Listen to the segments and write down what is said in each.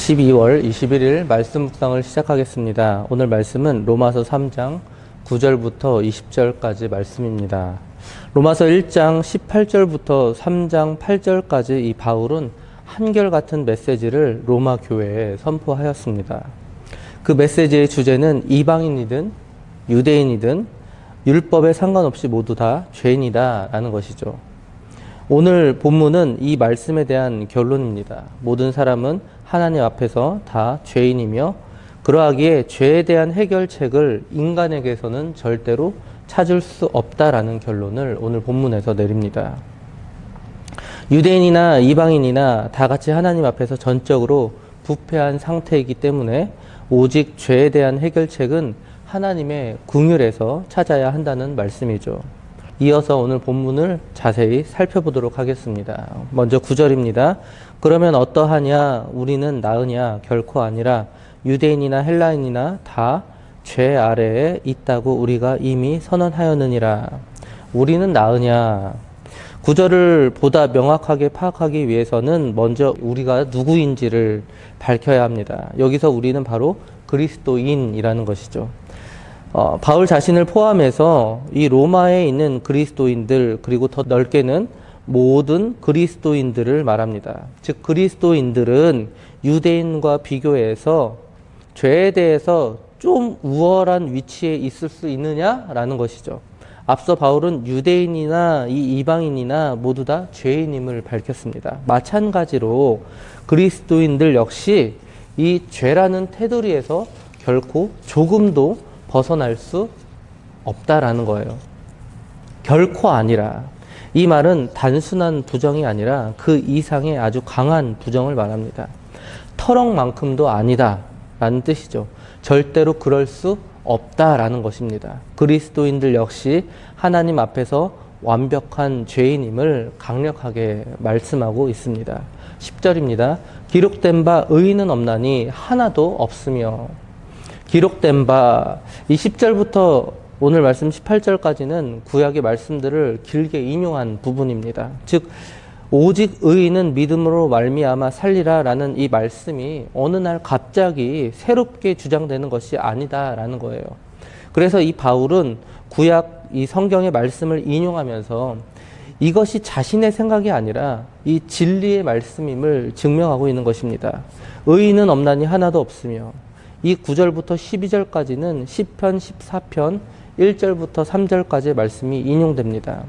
12월 21일 말씀 묵상을 시작하겠습니다. 오늘 말씀은 로마서 3장 9절부터 20절까지 말씀입니다. 로마서 1장 18절부터 3장 8절까지 이 바울은 한결같은 메시지를 로마 교회에 선포하였습니다. 그 메시지의 주제는 이방인이든 유대인이든 율법에 상관없이 모두 다 죄인이다 라는 것이죠. 오늘 본문은 이 말씀에 대한 결론입니다. 모든 사람은 하나님 앞에서 다 죄인이며 그러하기에 죄에 대한 해결책을 인간에게서는 절대로 찾을 수 없다라는 결론을 오늘 본문에서 내립니다. 유대인이나 이방인이나 다 같이 하나님 앞에서 전적으로 부패한 상태이기 때문에 오직 죄에 대한 해결책은 하나님의 긍휼에서 찾아야 한다는 말씀이죠. 이어서 오늘 본문을 자세히 살펴보도록 하겠습니다. 먼저 9절입니다. 그러면 어떠하냐? 우리는 나으냐? 결코 아니라 유대인이나 헬라인이나 다 죄 아래에 있다고 우리가 이미 선언하였느니라. 우리는 나으냐? 9절을 보다 명확하게 파악하기 위해서는 먼저 우리가 누구인지를 밝혀야 합니다. 여기서 우리는 바로 그리스도인이라는 것이죠. 바울 자신을 포함해서 이 로마에 있는 그리스도인들 그리고 더 넓게는 모든 그리스도인들을 말합니다. 즉 그리스도인들은 유대인과 비교해서 죄에 대해서 좀 우월한 위치에 있을 수 있느냐라는 것이죠. 앞서 바울은 유대인이나 이 이방인이나 모두 다 죄인임을 밝혔습니다. 마찬가지로 그리스도인들 역시 이 죄라는 테두리에서 결코 조금도 벗어날 수 없다라는 거예요. 결코 아니라. 이 말은 단순한 부정이 아니라 그 이상의 아주 강한 부정을 말합니다. 터럭만큼도 아니다 라는 뜻이죠. 절대로 그럴 수 없다라는 것입니다. 그리스도인들 역시 하나님 앞에서 완벽한 죄인임을 강력하게 말씀하고 있습니다. 10절입니다. 기록된 바 의인은 없나니 하나도 없으며. 기록된 바, 이 10절부터 오늘 말씀 18절까지는 구약의 말씀들을 길게 인용한 부분입니다. 즉 오직 의인은 믿음으로 말미암아 살리라 라는 이 말씀이 어느 날 갑자기 새롭게 주장되는 것이 아니다라는 거예요. 그래서 이 바울은 구약 이 성경의 말씀을 인용하면서 이것이 자신의 생각이 아니라 이 진리의 말씀임을 증명하고 있는 것입니다. 의인은 없나니 하나도 없으며. 이 9절부터 12절까지는 시편 14편 1절부터 3절까지의 말씀이 인용됩니다.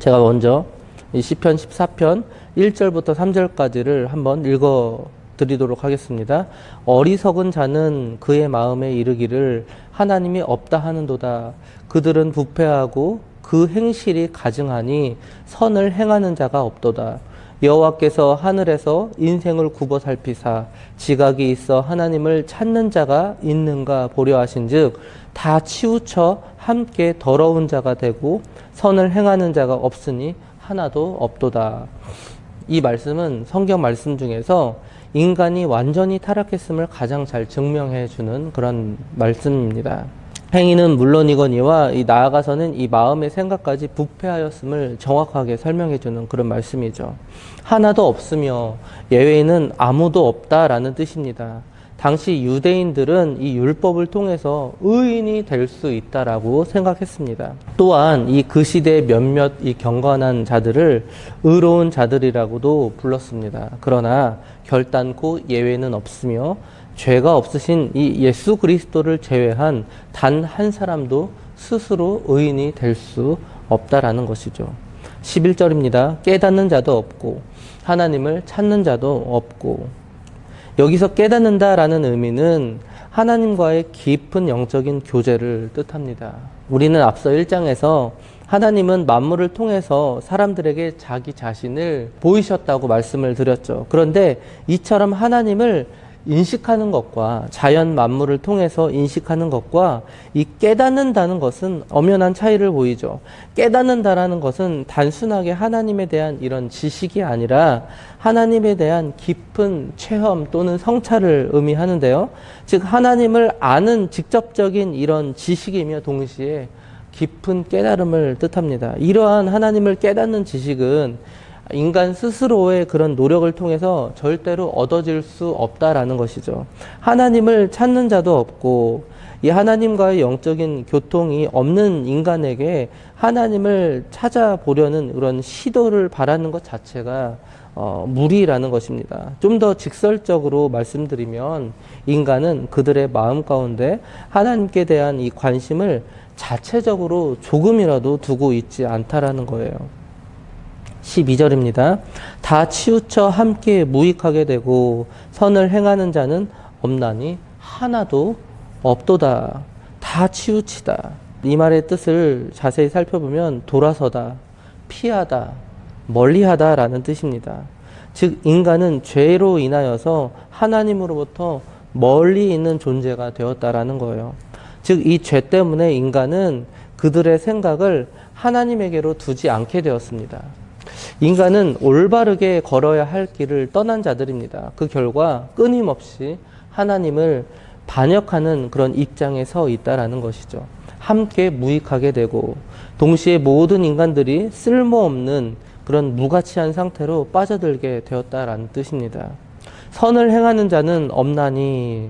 제가 먼저 이 시편 14편 1절부터 3절까지를 한번 읽어 드리도록 하겠습니다. 어리석은 자는 그의 마음에 이르기를 하나님이 없다 하는도다. 그들은 부패하고 그 행실이 가증하니 선을 행하는 자가 없도다. 여호와께서 하늘에서 인생을 굽어 살피사 지각이 있어 하나님을 찾는 자가 있는가 보려 하신즉 다 치우쳐 함께 더러운 자가 되고 선을 행하는 자가 없으니 하나도 없도다. 이 말씀은 성경 말씀 중에서 인간이 완전히 타락했음을 가장 잘 증명해 주는 그런 말씀입니다. 행위는 물론이거니와 나아가서는 이 마음의 생각까지 부패하였음을 정확하게 설명해 주는 그런 말씀이죠. 하나도 없으며 예외는 아무도 없다라는 뜻입니다. 당시 유대인들은 이 율법을 통해서 의인이 될 수 있다라고 생각했습니다. 또한 이 그 시대의 몇몇 이 경건한 자들을 의로운 자들이라고도 불렀습니다. 그러나 결단코 예외는 없으며 죄가 없으신 이 예수 그리스도를 제외한 단 한 사람도 스스로 의인이 될 수 없다라는 것이죠. 11절입니다. 깨닫는 자도 없고 하나님을 찾는 자도 없고. 여기서 깨닫는다라는 의미는 하나님과의 깊은 영적인 교제를 뜻합니다. 우리는 앞서 1장에서 하나님은 만물을 통해서 사람들에게 자기 자신을 보이셨다고 말씀을 드렸죠. 그런데 이처럼 하나님을 인식하는 것과 자연 만물을 통해서 인식하는 것과 이 깨닫는다는 것은 엄연한 차이를 보이죠. 깨닫는다라는 것은 단순하게 하나님에 대한 이런 지식이 아니라 하나님에 대한 깊은 체험 또는 성찰을 의미하는데요. 즉 하나님을 아는 직접적인 이런 지식이며 동시에 깊은 깨달음을 뜻합니다. 이러한 하나님을 깨닫는 지식은 인간 스스로의 그런 노력을 통해서 절대로 얻어질 수 없다라는 것이죠. 하나님을 찾는 자도 없고 이 하나님과의 영적인 교통이 없는 인간에게 하나님을 찾아보려는 그런 시도를 바라는 것 자체가 무리라는 것입니다. 좀 더 직설적으로 말씀드리면 인간은 그들의 마음 가운데 하나님께 대한 이 관심을 자체적으로 조금이라도 두고 있지 않다라는 거예요. 12절입니다. 다 치우쳐 함께 무익하게 되고 선을 행하는 자는 없나니 하나도 없도다. 다 치우치다. 이 말의 뜻을 자세히 살펴보면 돌아서다, 피하다, 멀리하다 라는 뜻입니다. 즉 인간은 죄로 인하여서 하나님으로부터 멀리 있는 존재가 되었다라는 거예요. 즉 이 죄 때문에 인간은 그들의 생각을 하나님에게로 두지 않게 되었습니다. 인간은 올바르게 걸어야 할 길을 떠난 자들입니다. 그 결과 끊임없이 하나님을 반역하는 그런 입장에 서 있다라는 것이죠. 함께 무익하게 되고 동시에 모든 인간들이 쓸모없는 그런 무가치한 상태로 빠져들게 되었다라는 뜻입니다. 선을 행하는 자는 없나니,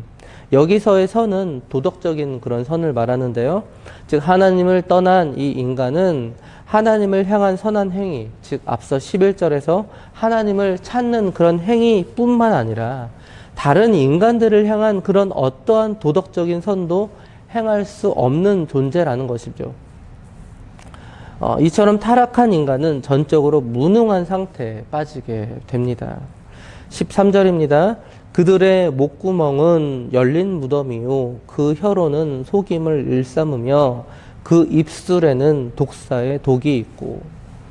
여기서의 선은 도덕적인 그런 선을 말하는데요. 즉 하나님을 떠난 이 인간은 하나님을 향한 선한 행위, 즉 앞서 11절에서 하나님을 찾는 그런 행위뿐만 아니라 다른 인간들을 향한 그런 어떠한 도덕적인 선도 행할 수 없는 존재라는 것이죠. 이처럼 타락한 인간은 전적으로 무능한 상태에 빠지게 됩니다. 13절입니다. 그들의 목구멍은 열린 무덤이요 그 혀로는 속임을 일삼으며 그 입술에는 독사의 독이 있고.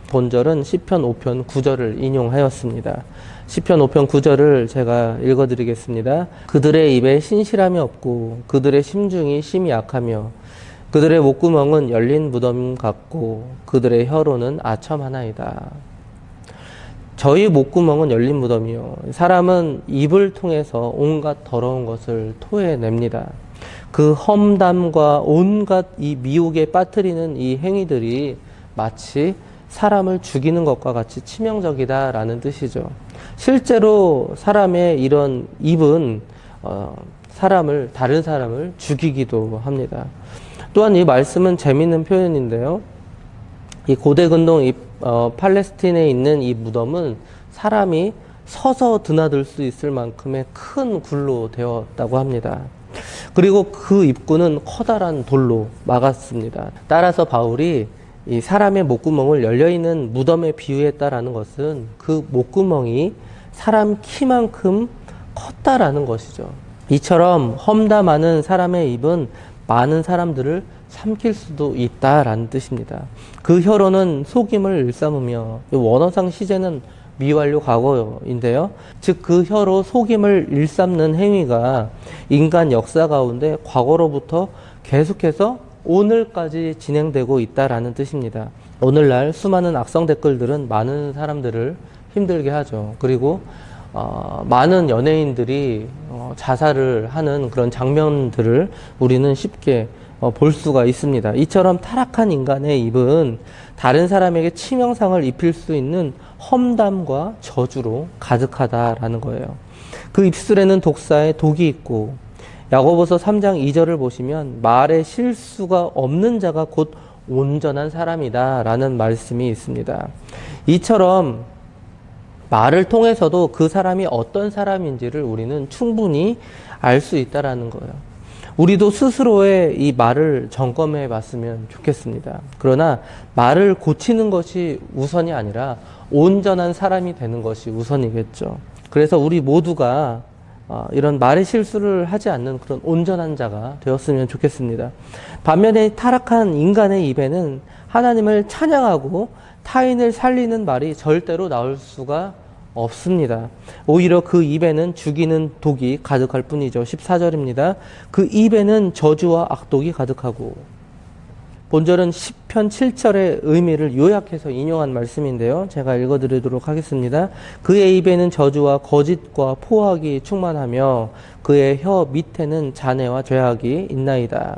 본절은 시편 5편 9절을 인용하였습니다. 시편 5편 9절을 제가 읽어드리겠습니다. 그들의 입에 신실함이 없고 그들의 심중이 심히 약하며 그들의 목구멍은 열린 무덤 같고 그들의 혀로는 아첨하나이다. 저희 목구멍은 열린 무덤이요. 사람은 입을 통해서 온갖 더러운 것을 토해냅니다. 그 험담과 온갖 이 미혹에 빠뜨리는 이 행위들이 마치 사람을 죽이는 것과 같이 치명적이다라는 뜻이죠. 실제로 사람의 이런 입은 다른 사람을 죽이기도 합니다. 또한 이 말씀은 재미있는 표현인데요. 이 고대 근동 팔레스틴에 있는 이 무덤은 사람이 서서 드나들 수 있을 만큼의 큰 굴로 되었다고 합니다. 그리고 그 입구는 커다란 돌로 막았습니다. 따라서 바울이 이 사람의 목구멍을 열려있는 무덤에 비유했다라는 것은 그 목구멍이 사람 키만큼 컸다라는 것이죠. 이처럼 험담하는 사람의 입은 많은 사람들을 삼킬 수도 있다라는 뜻입니다. 그 혀로는 속임을 일삼으며, 원어상 시제는 미완료 과거인데요. 즉 그 혀로 속임을 일삼는 행위가 인간 역사 가운데 과거로부터 계속해서 오늘까지 진행되고 있다라는 뜻입니다. 오늘날 수많은 악성 댓글들은 많은 사람들을 힘들게 하죠. 그리고 많은 연예인들이 자살을 하는 그런 장면들을 우리는 쉽게 볼 수가 있습니다. 이처럼 타락한 인간의 입은 다른 사람에게 치명상을 입힐 수 있는 험담과 저주로 가득하다라는 거예요. 그 입술에는 독사의 독이 있고, 야고보서 3장 2절을 보시면 말에 실수가 없는 자가 곧 온전한 사람이다 라는 말씀이 있습니다. 이처럼 말을 통해서도 그 사람이 어떤 사람인지를 우리는 충분히 알 수 있다라는 거예요. 우리도 스스로의 이 말을 점검해 봤으면 좋겠습니다. 그러나 말을 고치는 것이 우선이 아니라 온전한 사람이 되는 것이 우선이겠죠. 그래서 우리 모두가 이런 말의 실수를 하지 않는 그런 온전한 자가 되었으면 좋겠습니다. 반면에 타락한 인간의 입에는 하나님을 찬양하고 타인을 살리는 말이 절대로 나올 수가 없습니다. 오히려 그 입에는 죽이는 독이 가득할 뿐이죠. 14절입니다. 그 입에는 저주와 악독이 가득하고. 본절은 시편 7절의 의미를 요약해서 인용한 말씀인데요. 제가 읽어드리도록 하겠습니다. 그의 입에는 저주와 거짓과 포악이 충만하며 그의 혀 밑에는 잔해와 죄악이 있나이다.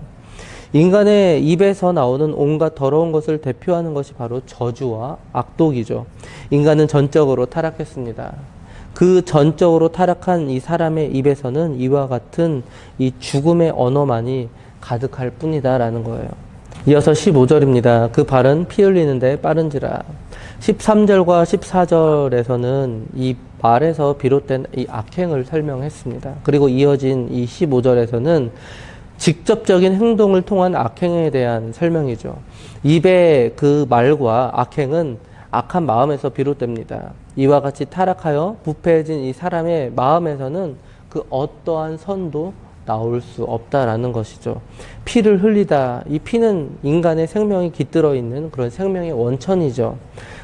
인간의 입에서 나오는 온갖 더러운 것을 대표하는 것이 바로 저주와 악독이죠. 인간은 전적으로 타락했습니다. 그 전적으로 타락한 이 사람의 입에서는 이와 같은 이 죽음의 언어만이 가득할 뿐이다라는 거예요. 이어서 15절입니다. 그 발은 피 흘리는데 빠른지라. 13절과 14절에서는 이 말에서 비롯된 이 악행을 설명했습니다. 그리고 이어진 이 15절에서는 직접적인 행동을 통한 악행에 대한 설명이죠. 입의 그 말과 악행은 악한 마음에서 비롯됩니다. 이와 같이 타락하여 부패해진 이 사람의 마음에서는 그 어떠한 선도 나올 수 없다라는 것이죠. 피를 흘리다. 이 피는 인간의 생명이 깃들어 있는 그런 생명의 원천이죠.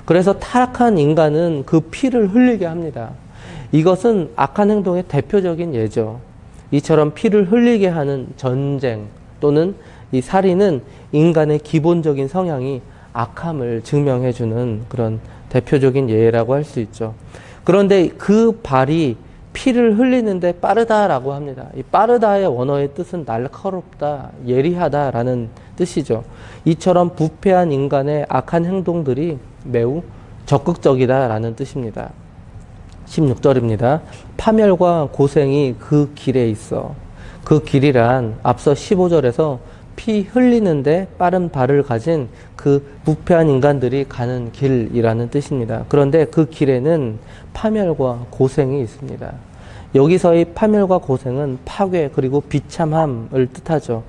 그래서 타락한 인간은 그 피를 흘리게 합니다. 이것은 악한 행동의 대표적인 예죠. 이처럼 피를 흘리게 하는 전쟁 또는 이 살인은 인간의 기본적인 성향이 악함을 증명해주는 그런 대표적인 예라고 할 수 있죠. 그런데 그 발이 피를 흘리는데 빠르다라고 합니다. 이 빠르다의 원어의 뜻은 날카롭다, 예리하다라는 뜻이죠. 이처럼 부패한 인간의 악한 행동들이 매우 적극적이다라는 뜻입니다. 16절입니다. 파멸과 고생이 그 길에 있어. 그 길이란 앞서 15절에서 피 흘리는데 빠른 발을 가진 그 부패한 인간들이 가는 길이라는 뜻입니다. 그런데 그 길에는 파멸과 고생이 있습니다. 여기서의 파멸과 고생은 파괴 그리고 비참함을 뜻하죠.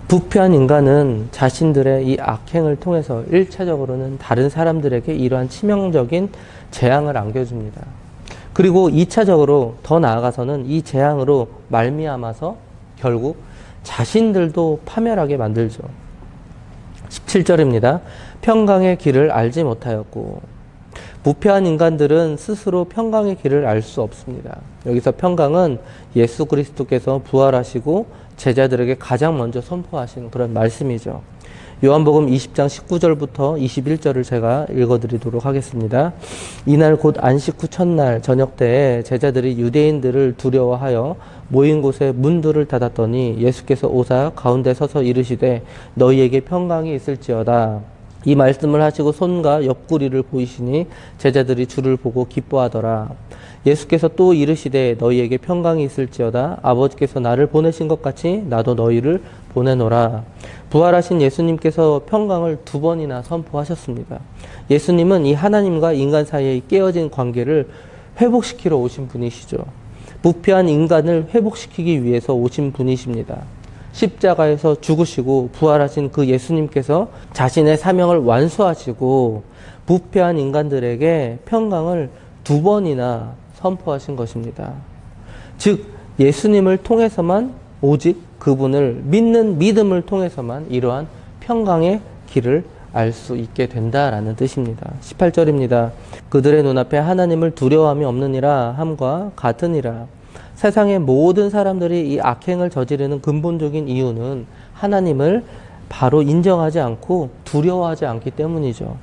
부패한 인간은 자신들의 이 악행을 통해서 1차적으로는 다른 사람들에게 이러한 치명적인 재앙을 안겨줍니다. 그리고 2차적으로 더 나아가서는 이 재앙으로 말미암아서 결국 자신들도 파멸하게 만들죠. 17절입니다. 평강의 길을 알지 못하였고. 부패한 인간들은 스스로 평강의 길을 알 수 없습니다. 여기서 평강은 예수 그리스도께서 부활하시고 제자들에게 가장 먼저 선포하신 그런 말씀이죠. 요한복음 20장 19절부터 21절을 제가 읽어드리도록 하겠습니다. 이날 곧 안식 후 첫날 저녁 때에 제자들이 유대인들을 두려워하여 모인 곳에 문들을 닫았더니 예수께서 오사 가운데 서서 이르시되 너희에게 평강이 있을지어다. 이 말씀을 하시고 손과 옆구리를 보이시니 제자들이 주를 보고 기뻐하더라. 예수께서 또 이르시되 너희에게 평강이 있을지어다. 아버지께서 나를 보내신 것 같이 나도 너희를 보내노라. 부활하신 예수님께서 평강을 2번이나 선포하셨습니다. 예수님은 이 하나님과 인간 사이의 깨어진 관계를 회복시키러 오신 분이시죠. 부패한 인간을 회복시키기 위해서 오신 분이십니다. 십자가에서 죽으시고 부활하신 그 예수님께서 자신의 사명을 완수하시고 부패한 인간들에게 평강을 2번이나 선포하신 것입니다. 즉 예수님을 통해서만 오직 그분을 믿는 믿음을 통해서만 이러한 평강의 길을 알 수 있게 된다라는 뜻입니다. 18절입니다. 그들의 눈앞에 하나님을 두려워함이 없느니라 함과 같으니라. 세상의 모든 사람들이 이 악행을 저지르는 근본적인 이유는 하나님을 바로 인정하지 않고 두려워하지 않기 때문이죠.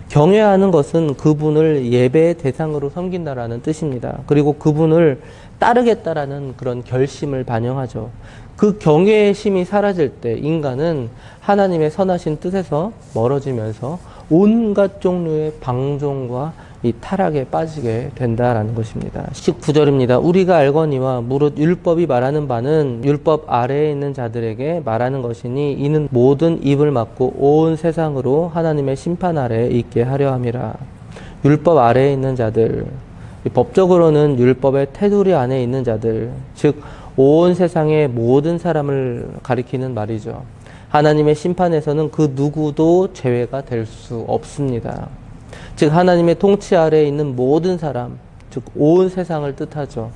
경외하는 것은 그분을 예배의 대상으로 섬긴다라는 뜻입니다. 그리고 그분을 따르겠다라는 그런 결심을 반영하죠. 그 경외의 심이 사라질 때 인간은 하나님의 선하신 뜻에서 멀어지면서 온갖 종류의 방종과 이 타락에 빠지게 된다라는 것입니다. 19절입니다. 우리가 알거니와 무릇 율법이 말하는 바는 율법 아래에 있는 자들에게 말하는 것이니 이는 모든 입을 막고 온 세상으로 하나님의 심판 아래에 있게 하려 함이라. 율법 아래에 있는 자들, 법적으로는 율법의 테두리 안에 있는 자들, 즉 온 세상의 모든 사람을 가리키는 말이죠. 하나님의 심판에서는 그 누구도 제외가 될 수 없습니다. 즉 하나님의 통치 아래에 있는 모든 사람, 즉 온 세상을 뜻하죠.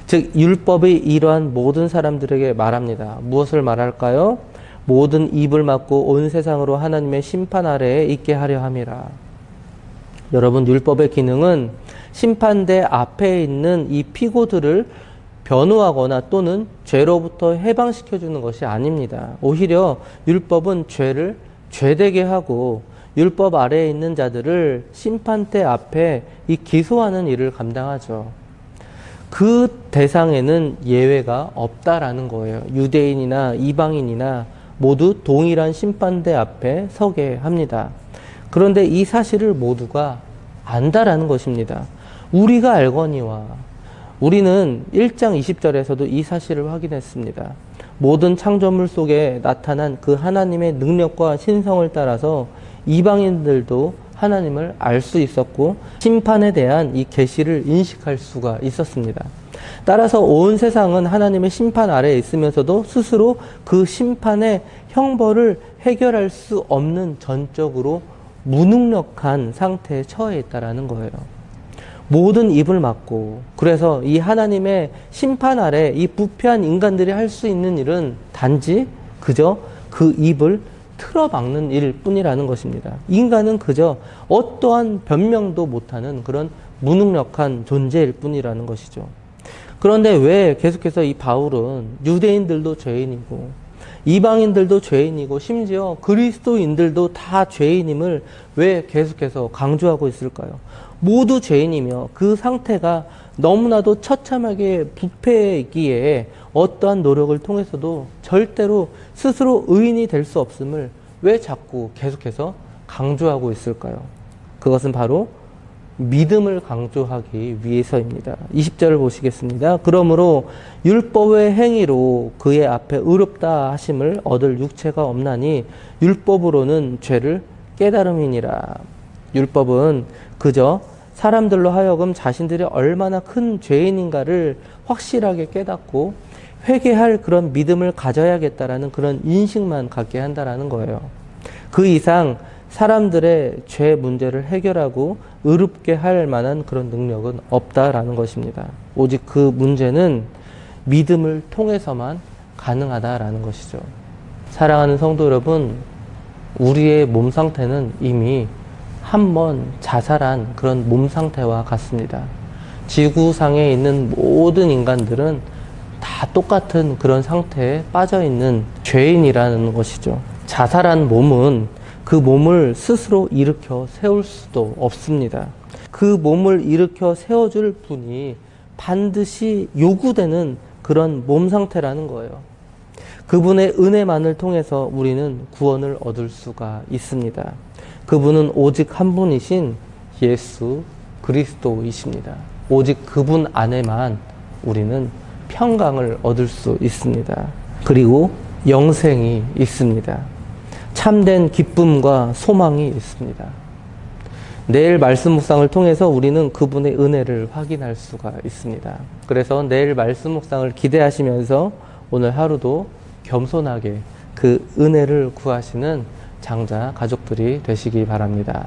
즉 율법이 이러한 모든 사람들에게 말합니다. 무엇을 말할까요? 모든 입을 막고 온 세상으로 하나님의 심판 아래에 있게 하려 함이라. 여러분, 율법의 기능은 심판대 앞에 있는 이 피고들을 변호하거나 또는 죄로부터 해방시켜주는 것이 아닙니다. 오히려 율법은 죄를 죄되게 하고 율법 아래에 있는 자들을 심판대 앞에 이 기소하는 일을 감당하죠. 그 대상에는 예외가 없다라는 거예요. 유대인이나 이방인이나 모두 동일한 심판대 앞에 서게 합니다. 그런데 이 사실을 모두가 안다라는 것입니다. 우리가 알거니와 우리는 1장 20절에서도 이 사실을 확인했습니다. 모든 창조물 속에 나타난 그 하나님의 능력과 신성을 따라서 이방인들도 하나님을 알 수 있었고 심판에 대한 이 계시를 인식할 수가 있었습니다. 따라서 온 세상은 하나님의 심판 아래에 있으면서도 스스로 그 심판의 형벌을 해결할 수 없는 전적으로 무능력한 상태에 처해 있다는 거예요. 모든 입을 막고, 그래서 이 하나님의 심판 아래 이 부패한 인간들이 할 수 있는 일은 단지 그저 그 입을 틀어막는 일뿐이라는 것입니다. 인간은 그저 어떠한 변명도 못하는 그런 무능력한 존재일 뿐이라는 것이죠. 그런데 왜 계속해서 이 바울은 유대인들도 죄인이고 이방인들도 죄인이고 심지어 그리스도인들도 다 죄인임을 왜 계속해서 강조하고 있을까요? 모두 죄인이며 그 상태가 너무나도 처참하게 부패이기에 어떠한 노력을 통해서도 절대로 스스로 의인이 될 수 없음을 왜 자꾸 계속해서 강조하고 있을까요? 그것은 바로 믿음을 강조하기 위해서입니다. 20절을 보시겠습니다. 그러므로 율법의 행위로 그의 앞에 의롭다 하심을 얻을 육체가 없나니 율법으로는 죄를 깨달음이니라. 율법은 그저 사람들로 하여금 자신들이 얼마나 큰 죄인인가를 확실하게 깨닫고 회개할 그런 믿음을 가져야겠다라는 그런 인식만 갖게 한다라는 거예요. 그 이상 사람들의 죄 문제를 해결하고 의롭게 할 만한 그런 능력은 없다라는 것입니다. 오직 그 문제는 믿음을 통해서만 가능하다라는 것이죠. 사랑하는 성도 여러분, 우리의 몸 상태는 이미 한번 자살한 그런 몸 상태와 같습니다. 지구상에 있는 모든 인간들은 다 똑같은 그런 상태에 빠져 있는 죄인이라는 것이죠. 자살한 몸은 그 몸을 스스로 일으켜 세울 수도 없습니다. 그 몸을 일으켜 세워줄 분이 반드시 요구되는 그런 몸 상태라는 거예요. 그분의 은혜만을 통해서 우리는 구원을 얻을 수가 있습니다. 그분은 오직 한 분이신 예수 그리스도이십니다. 오직 그분 안에만 우리는 평강을 얻을 수 있습니다. 그리고 영생이 있습니다. 참된 기쁨과 소망이 있습니다. 내일 말씀 묵상을 통해서 우리는 그분의 은혜를 확인할 수가 있습니다. 그래서 내일 말씀 묵상을 기대하시면서 오늘 하루도 겸손하게 그 은혜를 구하시는 장자 가족들이 되시기 바랍니다.